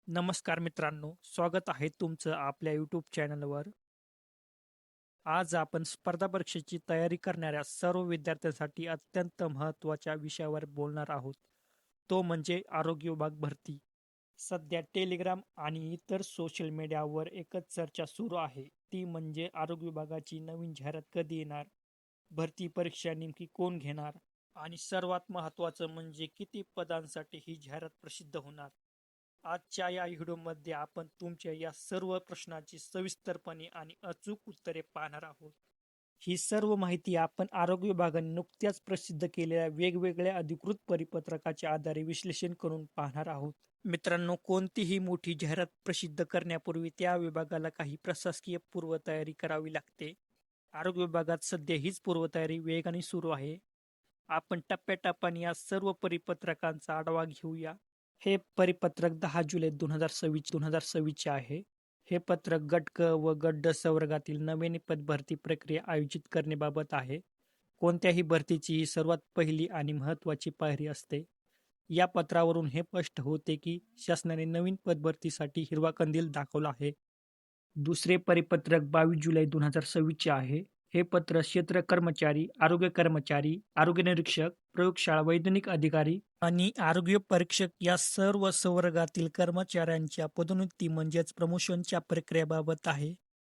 नमस्कार मित्रांनो, स्वागत आहे तुमचं आपल्या यूट्यूब चॅनलवर. आज आपण स्पर्धा परीक्षेची तयारी करणाऱ्या सर्व विद्यार्थ्यांसाठी अत्यंत महत्त्वाच्या विषयावर बोलणार आहोत. तो म्हणजे आरोग्य विभाग भरती. सध्या टेलिग्राम आणि इतर सोशल मीडियावर एकच चर्चा सुरू आहे. ती म्हणजे आरोग्य विभागाची नवीन जाहिरात कधी येणार, भरती परीक्षा नेमकी कोण घेणार आणि सर्वात महत्त्वाचं म्हणजे किती पदांसाठी ही जाहिरात प्रसिद्ध होणार. आजच्या या व्हिडिओमध्ये आपण तुमच्या या सर्व प्रश्नाची सविस्तरपणे आणि अचूक उत्तरे पाहणार आहोत. ही सर्व माहिती आपण आरोग्य विभागाने नुकत्याच प्रसिद्ध केलेल्या वेगवेगळ्या अधिकृत परिपत्रकाच्या आधारे विश्लेषण करून पाहणार आहोत. मित्रांनो, कोणतीही मोठी जाहिरात प्रसिद्ध करण्यापूर्वी त्या विभागाला काही प्रशासकीय पूर्वतयारी करावी लागते. आरोग्य विभागात सध्या हीच पूर्वतयारी वेगाने सुरू आहे. आपण टप्प्याटप्प्याने या सर्व परिपत्रकांचा आढावा घेऊया. हे परिपत्रक 10 जुलै 2026 चे आहे. हे पत्रक गट क व गट ड संवर्गातील नवीन पदभरती प्रक्रिया आयोजित करण्याबाबत आहे. कोणत्याही भरतीची ही सर्वात पहिली आणि महत्त्वाची पायरी असते. या पत्रावरून हे स्पष्ट होते की शासनाने नवीन पदभरतीसाठी हिरवा कंदील दाखवला आहे. दुसरे परिपत्रक 22 जुलै 2026 चे आहे. हे पत्र क्षेत्र कर्मचारी, आरोग्य कर्मचारी, आरोग्य निरीक्षक, प्रयोगशाळा वैज्ञानिक अधिकारी आणि आरोग्य परीक्षक या सर्व संवर्गातील कर्मचाऱ्यांच्या पदोन्नती म्हणजेच प्रमोशनच्या प्रक्रियेबाबत आहे.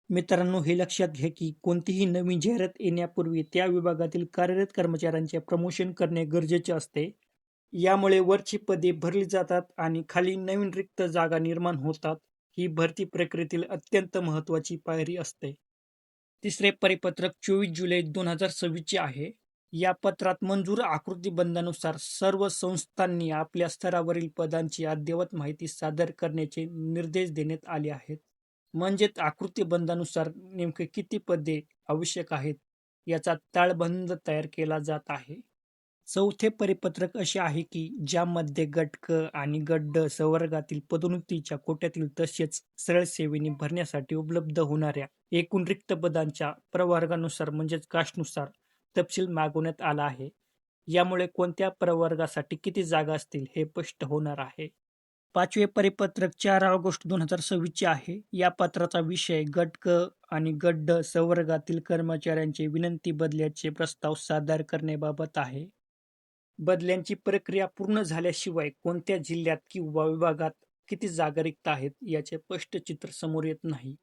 मित्रांनो, हे लक्षात घ्या की कोणतीही नवीन जाहिरात येण्यापूर्वी त्या विभागातील कार्यरत कर्मचाऱ्यांचे प्रमोशन करणे गरजेचे असते. यामुळे वरची पदे भरली जातात आणि खाली नवीन रिक्त जागा निर्माण होतात. ही भरती प्रक्रियेतील अत्यंत महत्त्वाची पायरी असते. तिसरे परिपत्रक 24 जुलै 2026 चे आहे. या पत्रात मंजूर आकृतीबंधानुसार सर्व संस्थांनी आपल्या स्तरावरील पदांची अद्ययावत माहिती सादर करण्याचे निर्देश देण्यात आले आहेत. म्हणजेच आकृतीबंधानुसार नेमके किती पदे आवश्यक आहेत याचा ताळबंद तयार केला जात आहे. चौथे परिपत्रक असे आहे की ज्यामध्ये गट क आणि गट ड संवर्गातील पदोन्नतीच्या कोट्यातील तसेच सरळ सेवेने भरण्यासाठी उपलब्ध होणाऱ्या एकूण रिक्त पदांच्या प्रवर्गानुसार म्हणजेच कास्टनुसार तपशील मागवण्यात आला आहे. यामुळे कोणत्या प्रवर्गासाठी किती जागा असतील हे स्पष्ट होणार आहे. पाचवे परिपत्रक 4 ऑगस्ट 2026 चे आहे. या पत्राचा विषय गट क आणि गट ड संवर्गातील कर्मचाऱ्यांचे विनंती बदल्याचे प्रस्ताव सादर करण्याबाबत आहे. बदल्यांची प्रक्रिया पूर्ण झाल्याशिवाय कोणत्या जिल्ह्यात किंवा विभागात किती जागा रिक्त आहेत याचे स्पष्ट चित्र समोर येत नाही.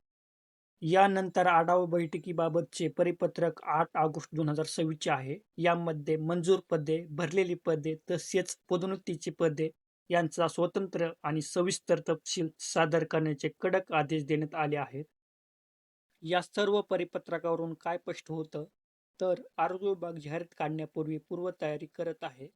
यानंतर आढावा बैठकीबाबतचे परिपत्रक 8 ऑगस्ट 2026 चे आहे. यामध्ये मंजूर पदे, भरलेली पदे तसेच पदोन्नतीची पदे यांचा स्वतंत्र आणि सविस्तर तपशील सादर करण्याचे कडक आदेश देण्यात आले आहेत. या सर्व परिपत्रकावरून काय स्पष्ट होतं, तर आरोग्य विभाग जाहिरात काढण्यापूर्वी पूर्वतयारी करत आहे.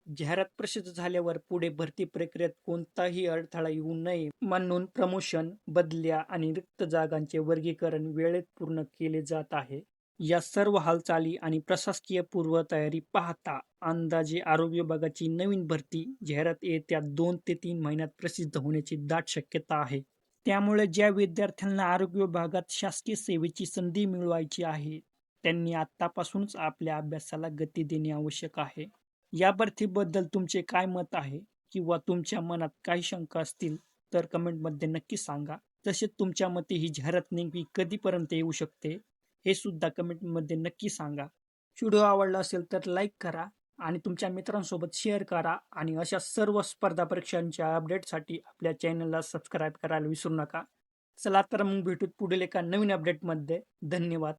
जाहिरात प्रसिद्ध झाल्यावर पुढे भरती प्रक्रियेत कोणताही अडथळा येऊ नये म्हणून प्रमोशन, बदल्या आणि रिक्त जागांचे वर्गीकरण वेळेत पूर्ण केले जात आहे. या सर्व हालचाली आणि प्रशासकीय पूर्वतयारी पाहता अंदाजे आरोग्य विभागाची नवीन भरती जाहिरात येत्या 2 ते 3 महिन्यात प्रसिद्ध होण्याची दाट शक्यता आहे. त्यामुळे ज्या विद्यार्थ्यांना आरोग्य विभागात शासकीय सेवेची संधी मिळवायची आहे, त्यांनी आत्तापासूनच आपल्या अभ्यासाला गती देणे आवश्यक आहे. या भरतीबद्दल तुमचे काय मत आहे किंवा तुमच्या मनात काही शंका असतील तर कमेंटमध्ये नक्की सांगा. तसेच तुमच्या मते ही जाहिरात नेमकी कधीपर्यंत येऊ शकते हे सुद्धा कमेंटमध्ये नक्की सांगा. व्हिडिओ आवडला असेल तर लाईक करा आणि तुमच्या मित्रांसोबत शेअर करा आणि अशा सर्व स्पर्धा परीक्षांच्या अपडेटसाठी आपल्या चॅनलला सबस्क्राईब करायला विसरू नका. चला तर मग भेटूत पुढील एका नवीन अपडेटमध्ये. धन्यवाद.